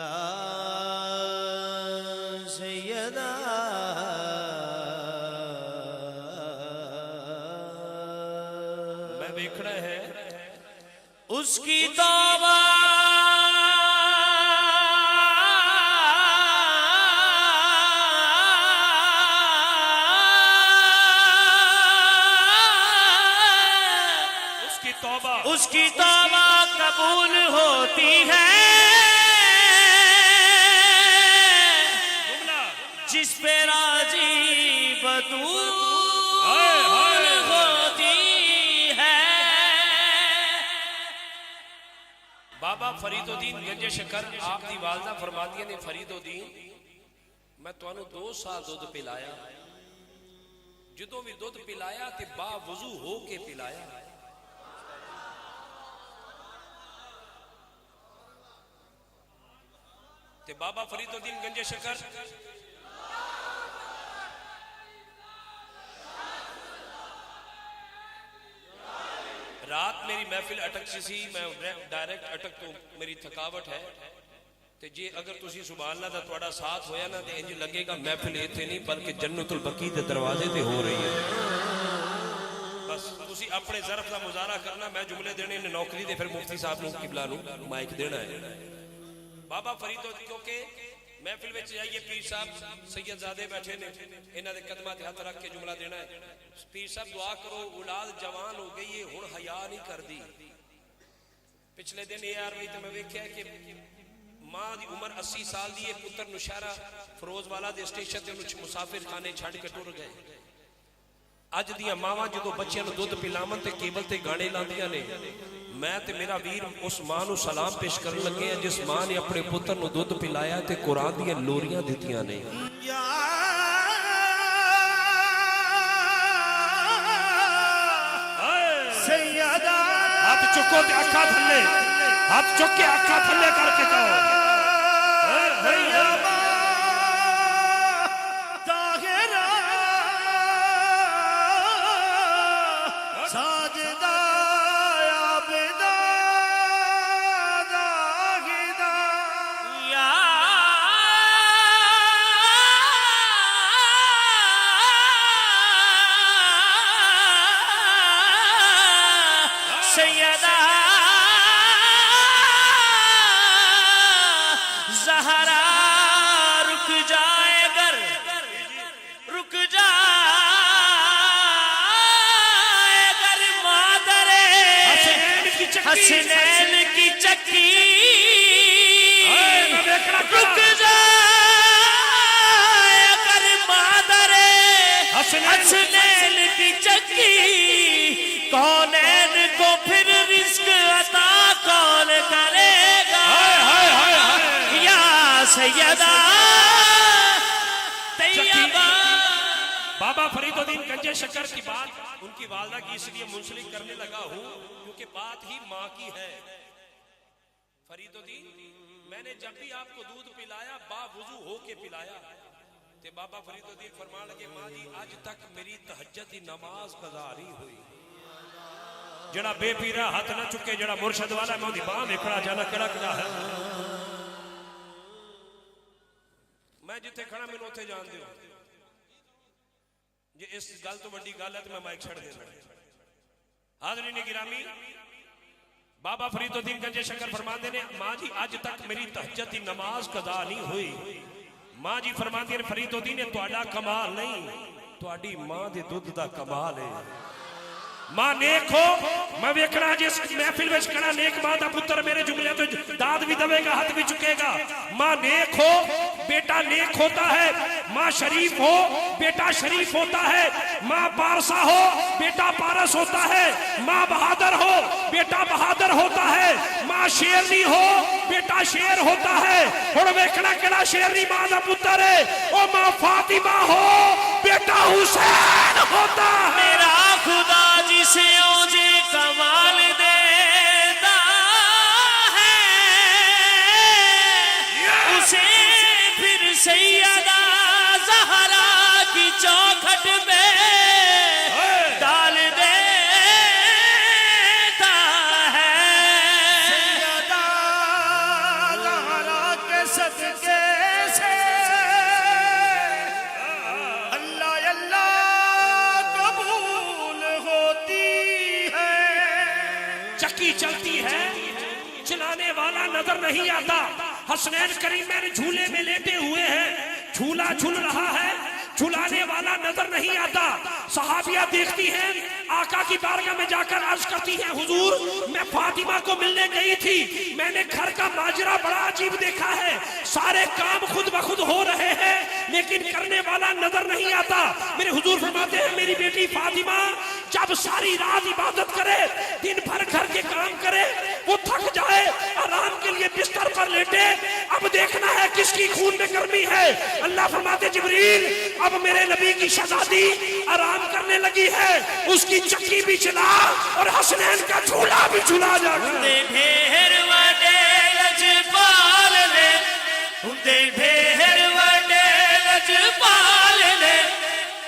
یا سیدہ میں دیکھنا ہے اس کی توبہ اس کی توبہ قبول ہوتی ہے جس پہ راضی بطول ہوتی ہے۔ بابا فرید الدین گنج شکر آپ دی والدہ فرماندیاں نے فرید الدین میں تانوں 2 سال دودھ پلایا، جدوں بھی دودھ پلایا تے با وضو ہو کے پلایا۔ تے بابا فرید الدین گنج شکر رات میری محفل اٹک سی، میں ڈائریکٹ اٹک تو میری تھکاوٹ ہے تے جی اگر تسی سبحان اللہ دا تواڈا ساتھ ہویا نا تے انج لگے گا محفل ایتھے نہیں بلکہ جنت البقیع دے دروازے تے ہو رہی ہے۔ بس تسی اپنے ظرف دا مظاہرہ کرنا، میں جملے دینے نے نوکری دے پھر مفتی صاحب نو قبلہ نو مائک دینا ہے۔ بابا فرید کیونکہ محفل میں جائیے پیر صاحب سید زادے بیٹھے نے، انہاں دے قدماں تے ہاتھ رکھ کے جملہ دینا ہے۔ پیر صاحب دعا کرو اولاد جوان ہو گئی ہے ہن حیا نہیں کردی۔ پچھلے دن اے آر وی تے میں ویکھیا کہ ماں دی عمر 80 سال دی ہے، پتر نشہرہ فروز والا دے اسٹیشن تے مسافر خانے چھڈ کے ٹر گئے۔ اج دیاں ماواں جدوں بچیاں نوں دودھ پلاون تے کیبل تے گانے لاندیاں نے، میں تے میرا ویر اس ماں نو سلام پیش کرن لگے ہیں جس ماں نے اپنے پتر نو دودھ پلایا تے قرآن دیاں لوریاں دتیاں نے۔ یا سیدہ ہاتھ چکو تے اکھا تھلے، ہاتھ چک کے اکھا تھلے کر کے کہو طیبہ طاہرہ ساجدہ عابدہ زاہدہ یا سیدہ زہرا رک جائے گر رک جائے گر مادر حسنین کی چکی رک جائے گر مادر حسنین کی چکی کونین کو پھر رزق عطا کون کرے گا یا سیدہ طیبہ۔ بابا فرید الدین گنج شکر کی بات ان کی والدہ کی اس لیے منسلک کرنے لگا ہوں کیونکہ بات ہی ماں کی ہے۔ فرید الدین میں نے جب بھی آپ کو دودھ پلایا با وضو ہو کے پلایا تے بابا فرید الدین فرمان لگے ماں جی آج تک میری تہجد کی نماز قضا نہیں ہوئی۔ جڑا بے پیرا ہاتھ نہ چکے جڑا مرشد والا میں دی باں ویکھنا جانا کیڑا کیڑا ہے۔ میں جتھے کھڑا مینوں اوتھے جان دیو، یہ اس گل تو بڑی گل ہے تو میں مائک چھڑ دینا۔ حاضرین گرامی بابا فرید الدین گنج شکر فرماندے نے ماں جی آج تک میری تہجد کی نماز قضا نہیں ہوئی۔ ماں جی فرماندے نے فرید الدین نے تہاڈا کمال نہیں تہاڈی ماں دے دودھ دا کمال ہے۔ ماں نیک ہو میں ویکھنا جس محفل وچ کھڑا نیک ماں دا پتر میرے جملے تو داد بھی دے گا ہاتھ بھی چکے گا۔ ماں نیک ہو بیٹا نیک ہوتا ہے، ماں شریف ہو بیٹا شریف ہوتا ہے، ماں پارسا ہو بیٹا پارس ہوتا ہے، ماں بہادر ہو بیٹا بہادر ہوتا ہے، ماں شیرنی ہو بیٹا شیر ہوتا ہے۔ ہن ویکھنا کیڑا شیرنی ماں دا پتر ہے، او ماں فاطمہ ہو بیٹا حسین ہوتا ہے۔ میرا خدا جسے اوجے کمال دیتا ہے اسے پھر سیدہ زہرا کی چوکھٹ میں ڈال دیتا ہے۔ سیدہ زہرا کے گاڑی چلتی ہے چلانے والا نظر نہیں آتا. حسنین کریمین جھولے میں لیٹے ہوئے ہیں, جھولا جھول رہا ہے, جھلانے والا نظر نہیں آتا. صحابیہ دیکھتی ہیں, آقا کی بارگاہ میں جا کر عرض کرتی ہیں حضور میں فاطمہ کو ملنے گئی تھی, میں نے گھر کا ماجرا بڑا عجیب دیکھا ہے, سارے کام خود بخود ہو رہے ہیں لیکن کرنے والا نظر نہیں آتا. میرے حضور فرماتے ہیں میری بیٹی فاطمہ جب ساری رات عبادت کرے, دن بھر گھر کے کام کرے, وہ تھک جائے, آرام کے لیے بستر پر لیٹے, اب دیکھنا ہے کس کی خون میں گرمی ہے. اللہ فرماتے جبریل اب میرے نبی کی شہزادی آرام کرنے لگی ہے, اس کی چکی بھی چلا اور حسنین کا جھولا بھی جھلا جا کر. ڈھیر وڈے لجپال نے, ہندے ڈھیر وڈے لجپال نے,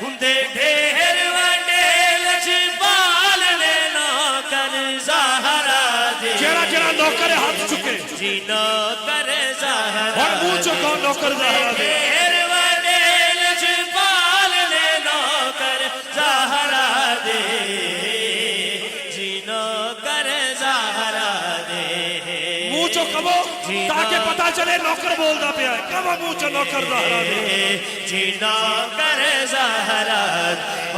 ہندے ڈھیر وڈے لجپال نے, نوکر زہرا دے جڑا جڑا نوکر ہاتھ چکے جی نوکر زہرا اور منہ چکو نوکر زہرا دے. ڈھیر وڈے لجپال نے, نوکر زہرا دے جی نوکر زہرا دے. منہ چو کبو تاکہ پتا چلے نوکر بولدا پیا ہے, کبو منہ چو نوکر زہرا دے جی نوکر زہرا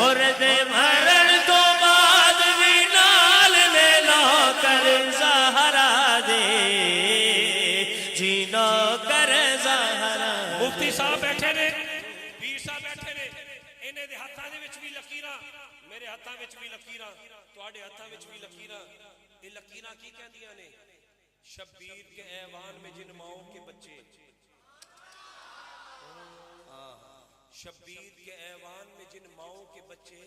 اور دے مرن تو بعد بھی نال لے نوکر زہرا دے جی نوکر زہرا. مفتی صاحب بیٹھے نے, پیر صاحب بیٹھے نے, انہیں دے ہاتھاں دے وچ بھی لکیراں, میرے ہاتھاں وچ بھی لکیراں, تواڈے ہاتھاں وچ بھی لکیراں. یہ لکیراں کی کہندیاں نے؟ شبیر کے ایوان میں جن ماؤں کے بچے, شبیر کے ایوان میں جن ماؤں کے بچے,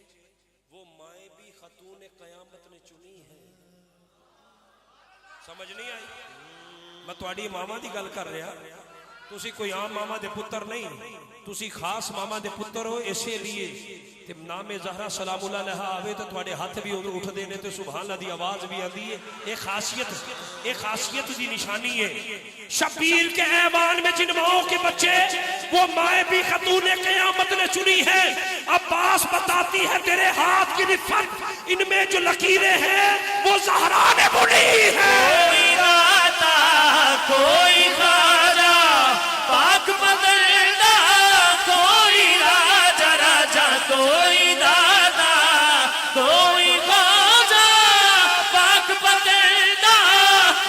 وہ مائیں بھی خاتون قیامت نے چنی ہے. سمجھ نہیں آئی؟ میں تواڈی ماما دی گل کر رہا, تسی کوئی عام ماما دے پتر نہیں, تسی خاص ماما دے پتر ہو. اسی لیے تے نام زہرا سلام اللہ علیہ آوے تو تواڈے ہاتھ بھی اٹھ دے نے تے سبحان اللہ دی آواز بھی آندی ہے. ایک خاصیت دی نشانی ہے. شبیر کے ایوان میں جن ماؤں کے بچے, وہ مائیں بھی خاتون قیامت نے چنی ہے. عباس بتاتی ہے تیرے ہاتھ کی نفت, ان میں جو لکیریں ہیں وہ زہرا نے بنی ہیں. کوئی راتا کوئی خواجہ پاک بدلنا, کوئی راجا راجا کوئی دادا, کوئی خواجہ پاک بدلنا,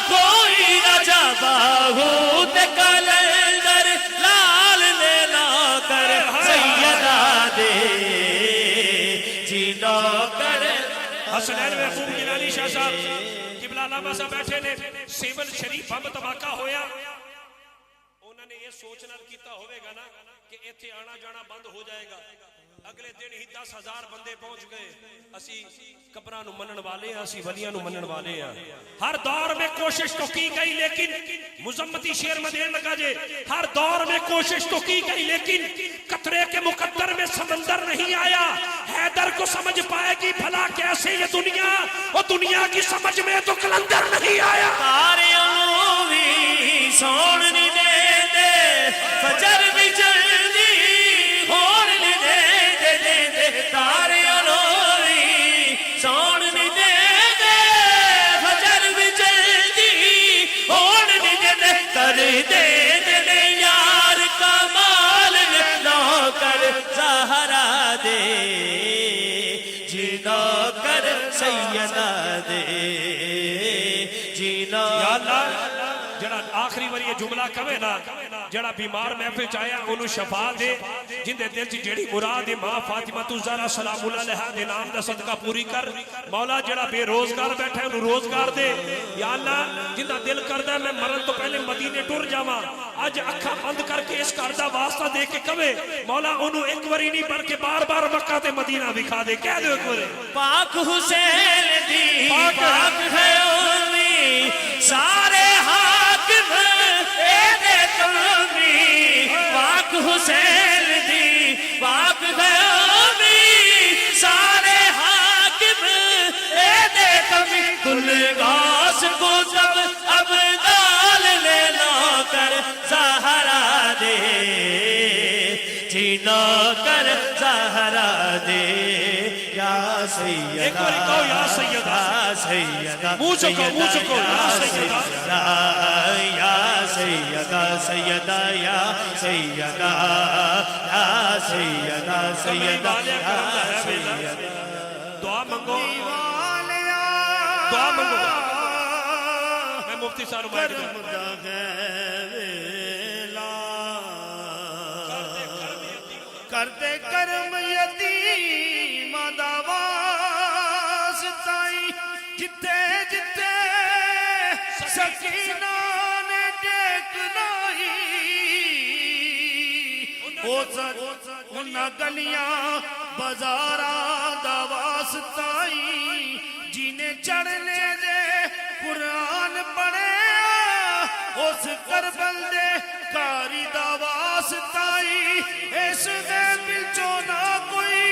کوئی راجا باہوت کلندر لال نے نوکر سیدہ دے جی نوکر. حسنین محبوب گیلانی شاہ صاحب قبلہ علامہ صاحب بیٹھے نے, سیون شریف بم دھماکہ ہویا, انہوں نے یہ سوچنا کیتا ہوئے گا نا کہ ایتھے آنا جانا بند ہو جائے گا. اگلے دن ہی 10,000 بندے پہنچ گئے. اسی قبراں نو منن والے ہیں, اسی ولیاں نو منن والے ہیں. ہر دور میں کوشش تو کی گئی لیکن مزمتی شیر میں دین لگا جے, ہر دور میں کوشش تو کی گئی لیکن قطرے کے مقدر میں سمندر نہیں آیا. حیدر کو سمجھ پائے گی بھلا کیسے یہ دنیا, اور دنیا کی سمجھ میں تو کلندر نہیں آیا. تارے بھی سون نہیں دے دے, فجر بھی جلدی ہون نہیں دے دے, تارے بھی سون نہیں دے دے, فجر بھی جلدی ہون نہیں دے, کر دے دے یار کمال نے نوکر زہرا دے جی نوکر سیدہ دے جی یا اللہ جڑا آخری بار یہ جملہ کہے نا, جڑا بیمار محفل چاہیا انہوں شفا دے, جن دے دل چ جیڑی مراد ماں فاطمہ الزہرا سلام اللہ علیہا دے نام دا صدقہ پوری کر. مولا جڑا بے روزگار بیٹھا ہے انہوں روزگار دے. یا اللہ جن دا دل کردا ہے میں مرن تو پہلے مدینے ٹر جاواں, اج اکھاں بند کر کے اس گھر دا واسطہ دے کے کہے مولا انہوں ایک واری نہیں بلکہ بار بار مکہ تے مدینہ دکھا دے. کہہ دو ایک واری پاک حسین دی پاک ہے امی, سارے حاکم اے دے کمی, پاک حسین دی پاک ہے امی, سارے حاکم اے دے کمی, کل غاز کو جب اب دال لے نوکر زہرا دے جی نوکر زہرا دے یا سیدہ, ایک بار کہو یا سیدہ, سیدہ منہ چکو منہ چکو یا سیدہ سیدہ یا سیدہ یا سیدہ سیدہ یا سیدہ دعا منگو دعا منگو میں مفتی صاحب مائک دوں کرتے کرم یتیم دا واسطائی جتے جتے سکینہ نے ٹیک لائی انہاں گلیاں بازاراں دا واسطائی جنہیں چڑھنے دے قرآن پڑھے اس کربل دے کاری دا واسطائی اس دے پچھوں نہ کوئی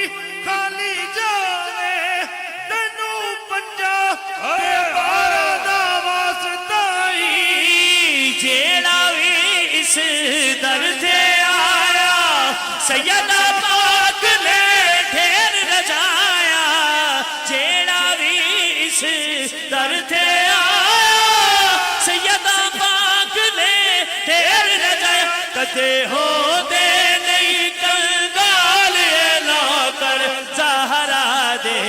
خالی جانے تینو پنجا تے بارہ دا واسطائی جیڑا بھی اس در سے آیا سیدہ پاک نے ڈھیر رجایا جیڑا بھی اس در سے آیا سیدہ پاک نے ڈھیر رجایا کتے ہو دے نہیں کنگال نہ کر زہرا دے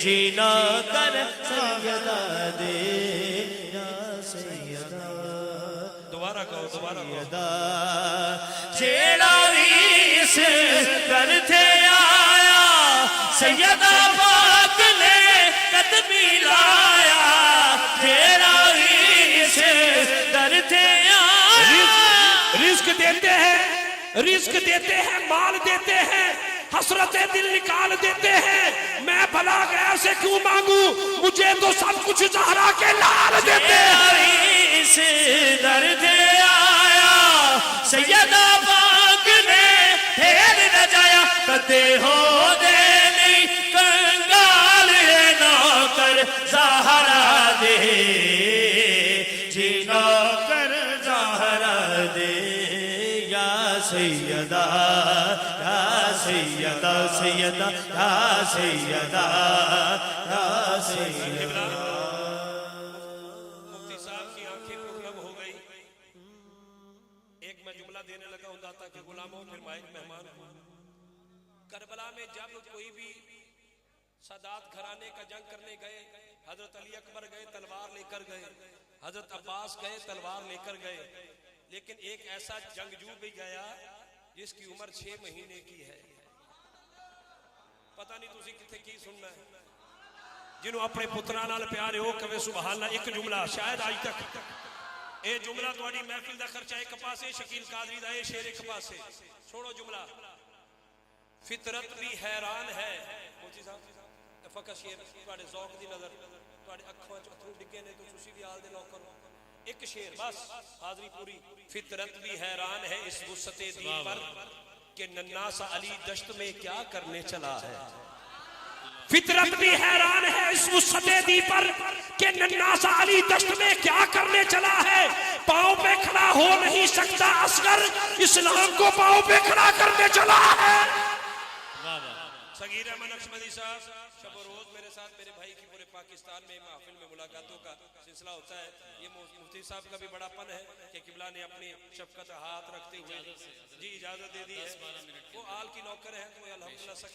جینا کر سیدہ دے دوبارہ کہو دوبارہ کہو جیڑا بھی اس در تھے آیا سیدہ پاک نے قدمی لایا جیڑا بھی اس در تھے آیا رزق دیتے ہیں مال دیتے ہیں حسرت دل نکال دیتے ہیں میں بھلا گیا سے کیوں مانگوں مجھے تو سب کچھ زہرا کے لال دیتے ہیں اس در تھے آیا سیدہ پاک نے ڈھیر رجایا کتے ہو دے نہیں کنگال نہ کر زہرا دے جینا کر زہرا دے یا سیدہ یا سیدہ سیدہ یا سیدہ یا سیدہ مفتی صاحب کی آنکھیں پرنم ہو گئی ایک میں جملہ دینے لگا ہوں داتا کہ غلاموں پھر مائک مہمان ہوں کربلا میں جب کوئی بھی سادات گھرانے کا جنگ کرنے گئے حضرت علی اکبر گئے تلوار لے کر گئے حضرت عباس گئے تلوار لے کر گئے لیکن ایک ایسا جنگجو بھی گیا جس کی عمر 6 مہینے کی ہے پتہ نہیں تسی کتھے کی سننا ہے جنہوں اپنے پتران نال پیارے ہو کہے سبحان اللہ ایک جملہ شاید آج تک اے جملہ تواڈی محفل دا خرچہ ایک پاسے شکیل قادری دا اے شعر ایک پاسے چھوڑو جملہ فطرت بھی حیران ہے موتی صاحب فقط شعر تواڈے ذوق دی نظر تواڈے اکھاں چ اتھرو ڈگے نے تو تسی بھی آل دے نوکر ایک شعر بس حاضری پوری فطرت بھی حیران ہے اس وسعت دین پر کہ ننھا سا علی دشت میں کیا کرنے چلا ہے فطرت بھی حیران ہے اس وسعت دی پر کہ ننھا سا علی دشت میں کیا کرنے چلا ہے پاؤں پہ کھڑا ہو نہیں سکتا اصغر اسلام کو پاؤں پہ کھڑا کرنے چلا ہے صغیر احمد نقشبندی صاحب شب و روز میرے ساتھ میرے بھائی کی پورے پاکستان میں محفل میں ملاقاتوں کا سلسلہ ہوتا ہے یہ مفتی صاحب کا بھی بڑا پن ہے کہ قبلہ نے اپنی شفقت ہاتھ رکھتے ہوئے جی اجازت دے دی ہے وہ آل کی نوکر ہے تو الحمدللہ